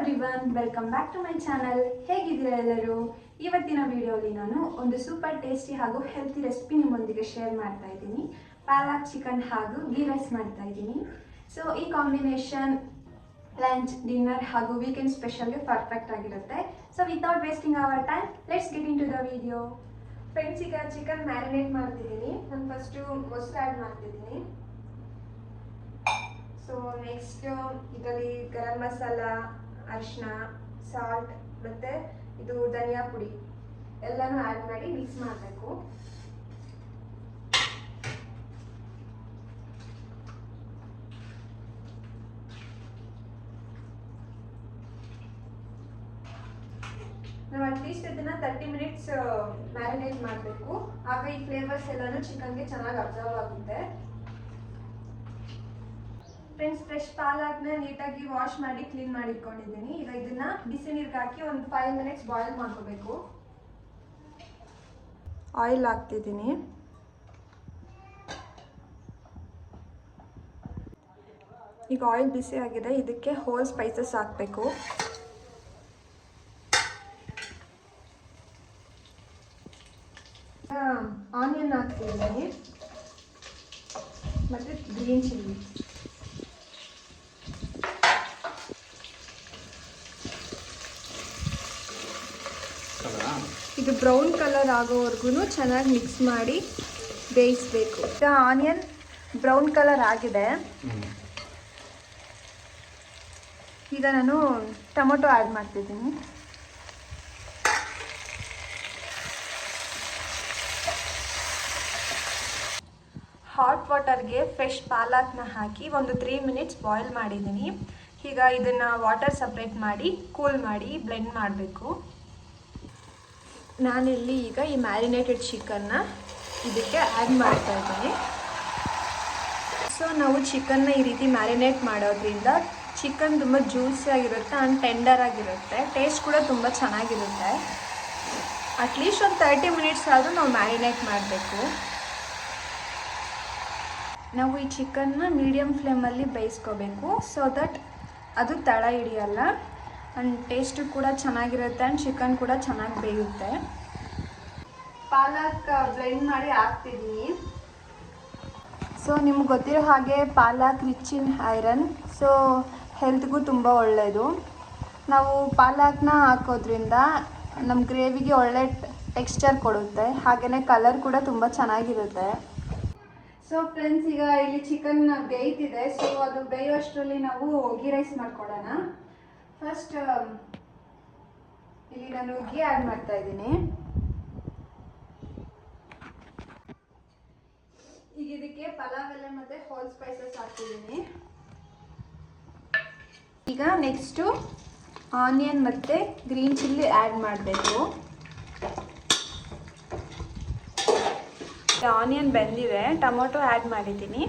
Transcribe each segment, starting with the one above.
Everyone, welcome back to my channel. ಹೇಗಿದ್ದೀರಾ ಎಲ್ಲರೂ? ಇವತ್ತಿನ ವಿಡಿಯೋಲಿ ನಾನು ಒಂದು ಸೂಪರ್ ಟೇಸ್ಟಿ ಹಾಗೂ ಹೆಲ್ತಿ ರೆಸಿಪಿ ನಿಮ್ಮೊಂದಿಗೆ ಶೇರ್ ಮಾಡ್ತಾ ಇದ್ದೀನಿ. ಪಾಲಕ್ ಚಿಕನ್ ಹಾಗೂ ಗೀ ರೈಸ್ ಮಾಡ್ತಾ ಇದ್ದೀನಿ. ಸೊ ಈ ಕಾಂಬಿನೇಷನ್ ಲಂಚ್, ಡಿನ್ನರ್ ಹಾಗೂ ವೀಕೆಂಡ್ ಸ್ಪೆಷಲ್ಗೆ ಪರ್ಫೆಕ್ಟ್ ಆಗಿರುತ್ತೆ. So without wasting our time, let's get into the video. Friends, ಈಗ ಚಿಕನ್ ಮ್ಯಾರಿನೇಟ್ ಮಾಡ್ತಿದ್ದೀನಿ. ನಾನು ಫಸ್ಟು ಮೊಸರು ಆ್ಯಡ್ ಮಾಡ್ತಿದ್ದೀನಿ. ಸೊ ನೆಕ್ಸ್ಟ್ ಇದರಲ್ಲಿ ಗರಂ ಮಸಾಲ, ಅರಿಶಿನ, ಸಾಲ್ಟ್ ಮತ್ತು ಇದು ಧನಿಯಾ ಪುಡಿ ಎಲ್ಲನೂ ಆ್ಯಡ್ ಮಾಡಿ ಮಿಕ್ಸ್ ಮಾಡಬೇಕು. ನಾವು ಅಟ್ಲೀಸ್ಟ್ ಇದನ್ನು 30 ಮಿನಿಟ್ಸ್ ಮ್ಯಾರಿನೇಟ್ ಮಾಡಬೇಕು. ಆಗ ಈ ಫ್ಲೇವರ್ಸ್ ಎಲ್ಲನೂ ಚಿಕನ್ಗೆ ಚೆನ್ನಾಗಿ ಅಬ್ಸರ್ವ್ ಆಗುತ್ತೆ. ಫ್ರೆಂಡ್ಸ್, ಫ್ರೆಶ್ ಪಾಲಕ್ನ ನೀಟಾಗಿ ವಾಶ್ ಮಾಡಿ ಕ್ಲೀನ್ ಮಾಡಿ ಇಟ್ಕೊಂಡಿದ್ದೀನಿ. ಈಗ ಇದನ್ನ ಬಿಸಿ ನೀರಿಗೆ ಹಾಕಿ ಒಂದು 5 ಮಿನಿಟ್ಸ್ ಬಾಯ್ಲ್ ಮಾಡ್ಕೋಬೇಕು. ಆಯಿಲ್ ಹಾಕ್ತಿದ್ದೀನಿ. ಈಗ ಆಯಿಲ್ ಬಿಸಿ ಆಗಿದೆ. ಇದಕ್ಕೆ ಹೋಲ್ ಸ್ಪೈಸಸ್ ಹಾಕಬೇಕು. ಆನಿಯನ್ ಹಾಕ್ತಿದ್ದೀನಿ ಮತ್ತು ಗ್ರೀನ್ ಚಿಲ್ಲಿ. ಇದು ಬ್ರೌನ್ ಕಲರ್ ಆಗೋವರೆಗೂ ಚೆನ್ನಾಗಿ ಮಿಕ್ಸ್ ಮಾಡಿ ಬೇಯಿಸಬೇಕು. ಈಗ ಆನಿಯನ್ ಬ್ರೌನ್ ಕಲರ್ ಆಗಿದೆ. ಈಗ ನಾನು ಟೊಮೊಟೊ ಆ್ಯಡ್ ಮಾಡ್ತಿದ್ದೀನಿ. ಹಾಟ್ ವಾಟರ್ಗೆ ಫ್ರೆಶ್ ಪಾಲಕ್ನ ಹಾಕಿ ಒಂದು 3 ಮಿನಿಟ್ಸ್ ಬಾಯ್ಲ್ ಮಾಡಿದ್ದೀನಿ. ಈಗ ಇದನ್ನು ವಾಟರ್ ಸಪ್ರೇಟ್ ಮಾಡಿ ಕೂಲ್ ಮಾಡಿ ಬ್ಲೆಂಡ್ ಮಾಡಬೇಕು. ನಾನಿಲ್ಲಿ ಈಗ ಈ ಮ್ಯಾರಿನೇಟೆಡ್ ಚಿಕನ್ನ ಇದಕ್ಕೆ ಆ್ಯಡ್ ಮಾಡ್ತಾ ಇದ್ದೀನಿ. ಸೊ ನಾವು ಚಿಕನ್ನ ಈ ರೀತಿ ಮ್ಯಾರಿನೇಟ್ ಮಾಡೋದ್ರಿಂದ ಚಿಕನ್ ತುಂಬ ಜ್ಯೂಸಿಯಾಗಿರುತ್ತೆ ಆ್ಯಂಡ್ ಟೆಂಡರ್ ಆಗಿರುತ್ತೆ. ಟೇಸ್ಟ್ ಕೂಡ ತುಂಬ ಚೆನ್ನಾಗಿರುತ್ತೆ. ಅಟ್ಲೀಸ್ಟ್ ಒಂದು 30 ಮಿನಿಟ್ಸ್ ಆದರೂ ನಾವು ಮ್ಯಾರಿನೇಟ್ ಮಾಡಬೇಕು. ನಾವು ಈ ಚಿಕನ್ನ ಮೀಡಿಯಮ್ ಫ್ಲೇಮಲ್ಲಿ ಬೇಯಿಸ್ಕೋಬೇಕು. ಸೊ ದಟ್ ಅದು ತಳ ಹಿಡಿಯಲ್ಲ ಆ್ಯಂಡ್ ಟೇಸ್ಟು ಕೂಡ ಚೆನ್ನಾಗಿರುತ್ತೆ ಆ್ಯಂಡ್ ಚಿಕನ್ ಕೂಡ ಚೆನ್ನಾಗಿ ಬೇಯುತ್ತೆ. ಪಾಲಕ್ ಬ್ಲೆಂಡ್ ಮಾಡಿ ಹಾಕ್ತಿದ್ದೀನಿ. ಸೊ ನಿಮ್ಗೆ ಗೊತ್ತಿರೋ ಹಾಗೆ ಪಾಲಕ್ ರಿಚ್ ಇನ್ ಐರನ್. ಸೊ ಹೆಲ್ತ್ಗೂ ತುಂಬ ಒಳ್ಳೆಯದು. ನಾವು ಪಾಲಕ್ನ ಹಾಕೋದ್ರಿಂದ ನಮ್ಮ ಗ್ರೇವಿಗೆ ಒಳ್ಳೆ ಟೆಕ್ಸ್ಚರ್ ಕೊಡುತ್ತೆ. ಹಾಗೆಯೇ ಕಲರ್ ಕೂಡ ತುಂಬ ಚೆನ್ನಾಗಿರುತ್ತೆ. ಸೊ ಫ್ರೆಂಡ್ಸ್, ಈಗ ಇಲ್ಲಿ ಚಿಕನ್ ಬೇಯ್ತಿದೆ. ಸೊ ಅದು ಬೇಯುವಷ್ಟರಲ್ಲಿ ನಾವು ಗೀ ರೈಸ್ ಮಾಡ್ಕೊಳ್ಳೋಣ. ಫಸ್ಟ್ ಇಲ್ಲಿ ನಾನು ಗೀ ಆ್ಯಡ್ ಮಾಡ್ತಾ ಇದ್ದೀನಿ. ಈಗ ಇದಕ್ಕೆ ಪಲಾವ್ ಎಲೆ ಮತ್ತು ಹೋಲ್ ಸ್ಪೈಸಸ್ ಹಾಕ್ತಿದ್ದೀನಿ. ಈಗ ನೆಕ್ಸ್ಟು ಆನಿಯನ್ ಮತ್ತು ಗ್ರೀನ್ ಚಿಲ್ಲಿ ಆ್ಯಡ್ ಮಾಡಬೇಕು. ಆನಿಯನ್ ಬೆಂದಿದೆ. ಟೊಮೊಟೊ ಆ್ಯಡ್ ಮಾಡಿದ್ದೀನಿ.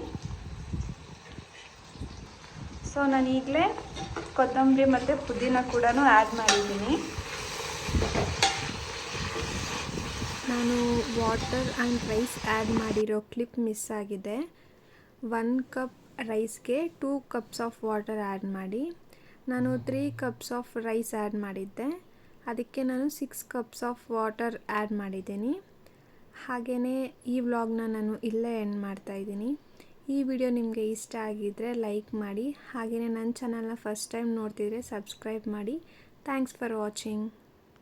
ಸೊ ನಾನು ಈಗಲೇ ಕೊತ್ತಂಬರಿ ಮತ್ತು ಪುದೀನ ಕೂಡ ಆ್ಯಡ್ ಮಾಡಿದ್ದೀನಿ. ನಾನು ವಾಟರ್ ಆ್ಯಂಡ್ ರೈಸ್ ಆ್ಯಡ್ ಮಾಡಿರೋ ಕ್ಲಿಪ್ ಮಿಸ್ ಆಗಿದೆ. 1 ಕಪ್ ರೈಸ್ಗೆ 2 ಕಪ್ಸ್ ಆಫ್ ವಾಟರ್ ಆ್ಯಡ್ ಮಾಡಿ. ನಾನು 3 ಕಪ್ಸ್ ಆಫ್ ರೈಸ್ ಆ್ಯಡ್ ಮಾಡಿದ್ದೆ. ಅದಕ್ಕೆ ನಾನು 6 ಕಪ್ಸ್ ಆಫ್ ವಾಟರ್ ಆ್ಯಡ್ ಮಾಡಿದ್ದೀನಿ. ಹಾಗೆಯೇ ಈ ವ್ಲಾಗ್ನ ನಾನು ಇಲ್ಲೇ ಎಂಡ್ ಮಾಡ್ತಾಯಿದ್ದೀನಿ. ಈ ವಿಡಿಯೋ ನಿಮಗೆ ಇಷ್ಟ ಆಗಿದ್ದರೆ ಲೈಕ್ ಮಾಡಿ. ಹಾಗೆಯೇ ನನ್ನ ಚಾನಲ್ನ ಫಸ್ಟ್ ಟೈಮ್ ನೋಡ್ತಿದ್ರೆ ಸಬ್ಸ್ಕ್ರೈಬ್ ಮಾಡಿ. Thanks for watching.